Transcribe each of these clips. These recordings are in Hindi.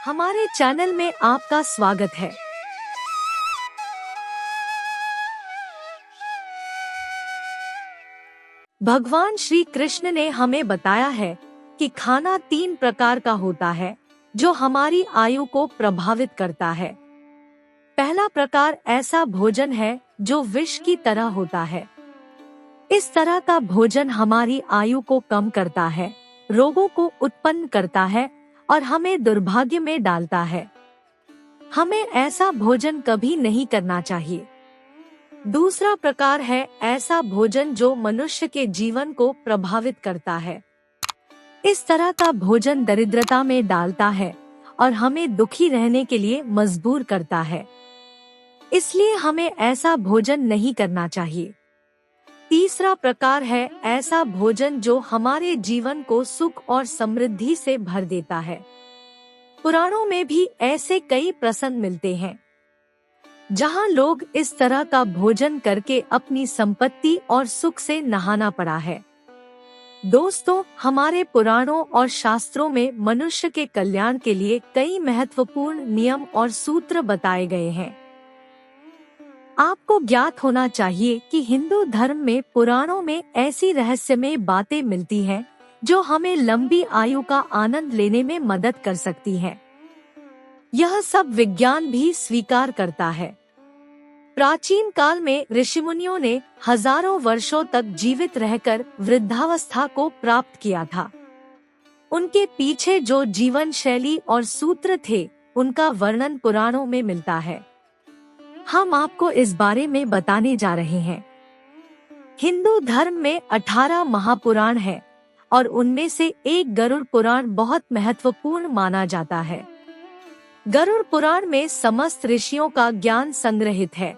हमारे चैनल में आपका स्वागत है। भगवान श्री कृष्ण ने हमें बताया है कि खाना 3 प्रकार का होता है जो हमारी आयु को प्रभावित करता है। पहला प्रकार ऐसा भोजन है जो विष की तरह होता है। इस तरह का भोजन हमारी आयु को कम करता है, रोगों को उत्पन्न करता है और हमें दुर्भाग्य में डालता है। हमें ऐसा भोजन कभी नहीं करना चाहिए। दूसरा प्रकार है ऐसा भोजन जो मनुष्य के जीवन को प्रभावित करता है। इस तरह का भोजन दरिद्रता में डालता है और हमें दुखी रहने के लिए मजबूर करता है। इसलिए हमें ऐसा भोजन नहीं करना चाहिए। तीसरा प्रकार है ऐसा भोजन जो हमारे जीवन को सुख और समृद्धि से भर देता है। पुराणों में भी ऐसे कई प्रसंग मिलते हैं जहां लोग इस तरह का भोजन करके अपनी संपत्ति और सुख से नहाना पड़ा है। दोस्तों, हमारे पुराणों और शास्त्रों में मनुष्य के कल्याण के लिए कई महत्वपूर्ण नियम और सूत्र बताए गए हैं। आपको ज्ञात होना चाहिए कि हिंदू धर्म में पुराणों में ऐसी रहस्यमय बातें मिलती हैं जो हमें लंबी आयु का आनंद लेने में मदद कर सकती हैं। यह सब विज्ञान भी स्वीकार करता है। प्राचीन काल में ऋषिमुनियों ने हजारों वर्षों तक जीवित रहकर वृद्धावस्था को प्राप्त किया था। उनके पीछे जो जीवन शैली और सूत्र थे, उनका वर्णन पुराणों में मिलता है। हम आपको इस बारे में बताने जा रहे हैं। हिंदू धर्म में 18 महापुराण है और उनमें से एक गरुड़ पुराण बहुत महत्वपूर्ण माना जाता है। गरुड़ पुराण में समस्त ऋषियों का ज्ञान संग्रहित है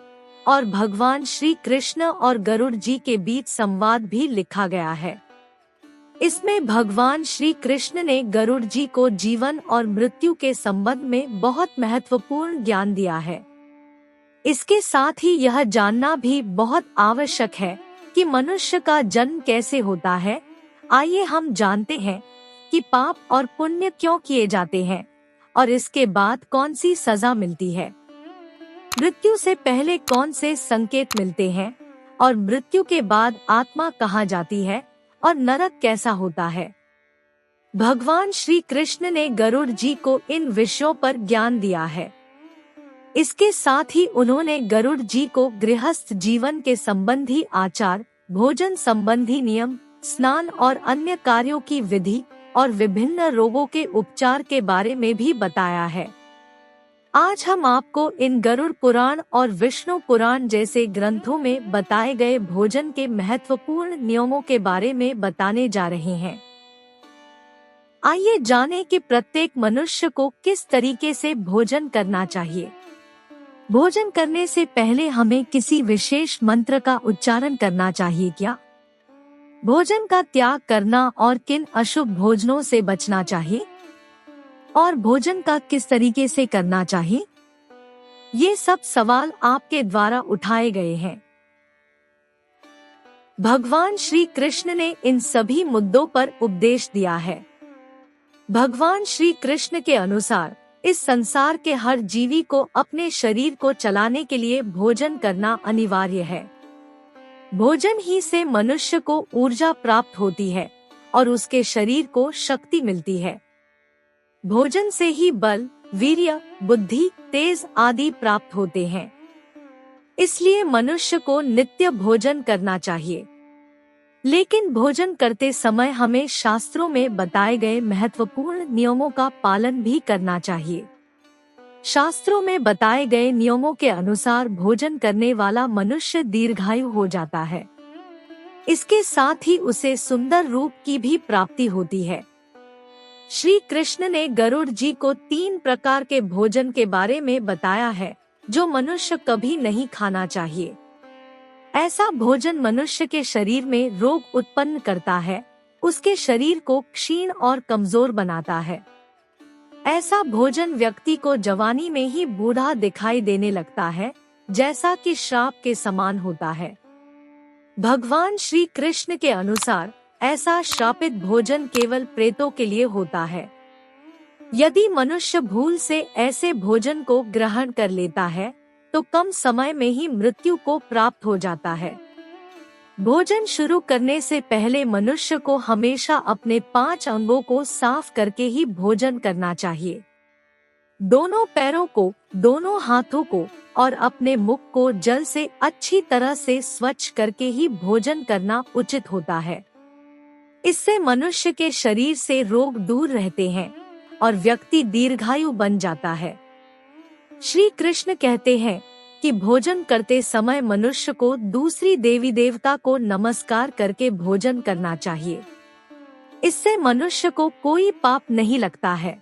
और भगवान श्री कृष्ण और गरुड़ जी के बीच संवाद भी लिखा गया है। इसमें भगवान श्री कृष्ण ने गरुड़ जी को जीवन और मृत्यु के संबंध में बहुत महत्वपूर्ण ज्ञान दिया है। इसके साथ ही यह जानना भी बहुत आवश्यक है कि मनुष्य का जन्म कैसे होता है। आइए हम जानते हैं कि पाप और पुण्य क्यों किए जाते हैं और इसके बाद कौन सी सजा मिलती है। मृत्यु से पहले कौन से संकेत मिलते हैं और मृत्यु के बाद आत्मा कहाँ जाती है और नरक कैसा होता है। भगवान श्री कृष्ण ने गरुड़ जी को इन विषयों पर ज्ञान दिया है। इसके साथ ही उन्होंने गरुड़ जी को गृहस्थ जीवन के संबंधी आचार, भोजन संबंधी नियम, स्नान और अन्य कार्यों की विधि और विभिन्न रोगों के उपचार के बारे में भी बताया है। आज हम आपको इन गरुड़ पुराण और विष्णु पुराण जैसे ग्रंथों में बताए गए भोजन के महत्वपूर्ण नियमों के बारे में बताने जा रहे हैं। आइए जानें कि प्रत्येक मनुष्य को किस तरीके से भोजन करना चाहिए। भोजन करने से पहले हमें किसी विशेष मंत्र का उच्चारण करना चाहिए क्या? भोजन का त्याग करना और किन अशुभ भोजनों से बचना चाहिए और भोजन का किस तरीके से करना चाहिए? ये सब सवाल आपके द्वारा उठाए गए हैं। भगवान श्री कृष्ण ने इन सभी मुद्दों पर उपदेश दिया है। भगवान श्री कृष्ण के अनुसार इस संसार के हर जीवी को अपने शरीर को चलाने के लिए भोजन करना अनिवार्य है। भोजन ही से मनुष्य को ऊर्जा प्राप्त होती है और उसके शरीर को शक्ति मिलती है। भोजन से ही बल, वीर्य, बुद्धि, तेज आदि प्राप्त होते हैं। इसलिए मनुष्य को नित्य भोजन करना चाहिए। लेकिन भोजन करते समय हमें शास्त्रों में बताए गए महत्वपूर्ण नियमों का पालन भी करना चाहिए। शास्त्रों में बताए गए नियमों के अनुसार भोजन करने वाला मनुष्य दीर्घायु हो जाता है। इसके साथ ही उसे सुंदर रूप की भी प्राप्ति होती है। श्री कृष्ण ने गरुड़ जी को 3 प्रकार के भोजन के बारे में बताया है जो मनुष्य कभी नहीं खाना चाहिए। ऐसा भोजन मनुष्य के शरीर में रोग उत्पन्न करता है, उसके शरीर को क्षीण और कमजोर बनाता है। ऐसा भोजन व्यक्ति को जवानी में ही बूढ़ा दिखाई देने लगता है, जैसा कि श्राप के समान होता है। भगवान श्री कृष्ण के अनुसार ऐसा श्रापित भोजन केवल प्रेतों के लिए होता है। यदि मनुष्य भूल से ऐसे भोजन को ग्रहण कर लेता है तो कम समय में ही मृत्यु को प्राप्त हो जाता है। भोजन शुरू करने से पहले मनुष्य को हमेशा अपने 5 अंगों को साफ करके ही भोजन करना चाहिए। दोनों पैरों को, दोनों हाथों को और अपने मुख को जल से अच्छी तरह से स्वच्छ करके ही भोजन करना उचित होता है। इससे मनुष्य के शरीर से रोग दूर रहते हैं और व्यक्ति दीर्घायु बन जाता है। श्री कृष्ण कहते हैं कि भोजन करते समय मनुष्य को दूसरी देवी देवता को नमस्कार करके भोजन करना चाहिए। इससे मनुष्य को कोई पाप नहीं लगता है।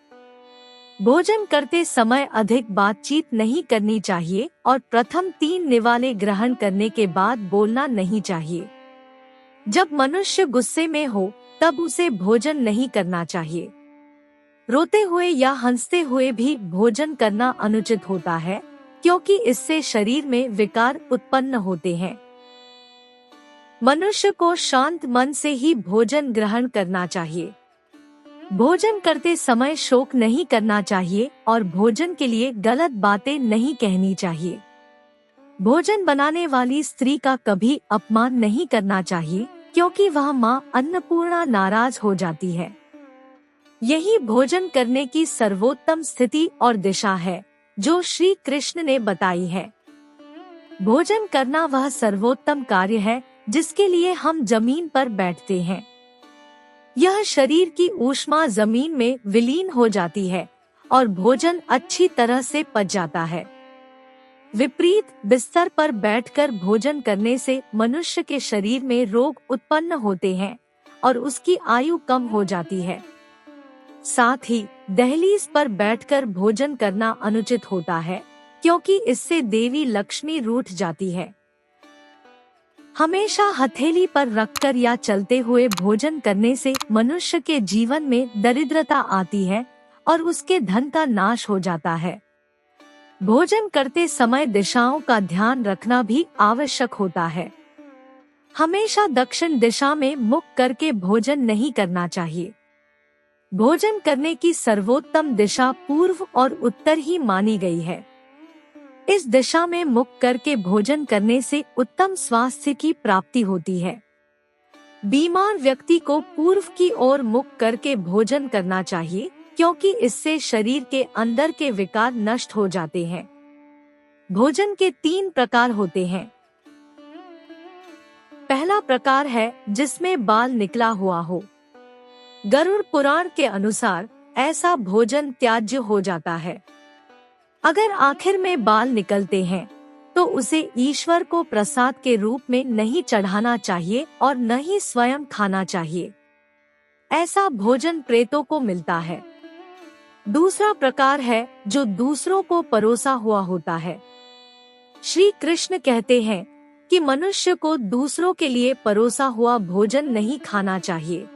भोजन करते समय अधिक बातचीत नहीं करनी चाहिए और प्रथम 3 निवाले ग्रहण करने के बाद बोलना नहीं चाहिए। जब मनुष्य गुस्से में हो तब उसे भोजन नहीं करना चाहिए। रोते हुए या हंसते हुए भी भोजन करना अनुचित होता है, क्योंकि इससे शरीर में विकार उत्पन्न होते हैं। मनुष्य को शांत मन से ही भोजन ग्रहण करना चाहिए। भोजन करते समय शोक नहीं करना चाहिए और भोजन के लिए गलत बातें नहीं कहनी चाहिए। भोजन बनाने वाली स्त्री का कभी अपमान नहीं करना चाहिए, क्योंकि वह माँ अन्नपूर्णा नाराज हो जाती है। यही भोजन करने की सर्वोत्तम स्थिति और दिशा है जो श्री कृष्ण ने बताई है। भोजन करना वह सर्वोत्तम कार्य है जिसके लिए हम जमीन पर बैठते हैं। यह शरीर की ऊष्मा जमीन में विलीन हो जाती है और भोजन अच्छी तरह से पच जाता है। विपरीत बिस्तर पर बैठकर भोजन करने से मनुष्य के शरीर में रोग उत्पन्न होते हैं और उसकी आयु कम हो जाती है। साथ ही दहलीज पर बैठकर भोजन करना अनुचित होता है, क्योंकि इससे देवी लक्ष्मी रूठ जाती है। हमेशा हथेली पर रखकर या चलते हुए भोजन करने से मनुष्य के जीवन में दरिद्रता आती है और उसके धन का नाश हो जाता है। भोजन करते समय दिशाओं का ध्यान रखना भी आवश्यक होता है। हमेशा दक्षिण दिशा में मुख करके भोजन नहीं करना चाहिए। भोजन करने की सर्वोत्तम दिशा पूर्व और उत्तर ही मानी गई है। इस दिशा में मुख करके भोजन करने से उत्तम स्वास्थ्य की प्राप्ति होती है। बीमार व्यक्ति को पूर्व की ओर मुख करके भोजन करना चाहिए, क्योंकि इससे शरीर के अंदर के विकार नष्ट हो जाते हैं। भोजन के 3 प्रकार होते हैं। पहला प्रकार है जिसमें बाल निकला हुआ हो। गरुड़ पुराण के अनुसार ऐसा भोजन त्याज्य हो जाता है। अगर आखिर में बाल निकलते हैं तो उसे ईश्वर को प्रसाद के रूप में नहीं चढ़ाना चाहिए और न ही स्वयं खाना चाहिए। ऐसा भोजन प्रेतों को मिलता है। दूसरा प्रकार है जो दूसरों को परोसा हुआ होता है। श्री कृष्ण कहते हैं कि मनुष्य को दूसरों के लिए परोसा हुआ भोजन नहीं खाना चाहिए।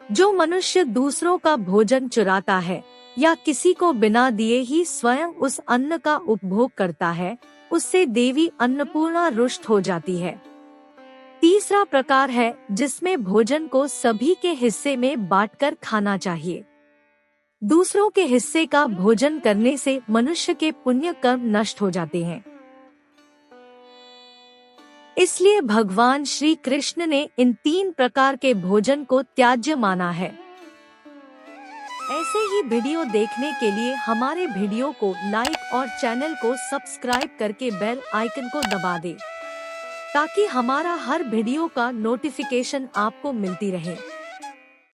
जो मनुष्य दूसरों का भोजन चुराता है या किसी को बिना दिए ही स्वयं उस अन्न का उपभोग करता है, उससे देवी अन्नपूर्णा रुष्ट हो जाती है। तीसरा प्रकार है जिसमें भोजन को सभी के हिस्से में बांटकर खाना चाहिए। दूसरों के हिस्से का भोजन करने से मनुष्य के पुण्य कर्म नष्ट हो जाते हैं। इसलिए भगवान श्री कृष्ण ने इन 3 प्रकार के भोजन को त्याज्य माना है। ऐसे ही वीडियो देखने के लिए हमारे वीडियो को लाइक और चैनल को सब्सक्राइब करके बेल आइकन को दबा दे, ताकि हमारा हर वीडियो का नोटिफिकेशन आपको मिलती रहे।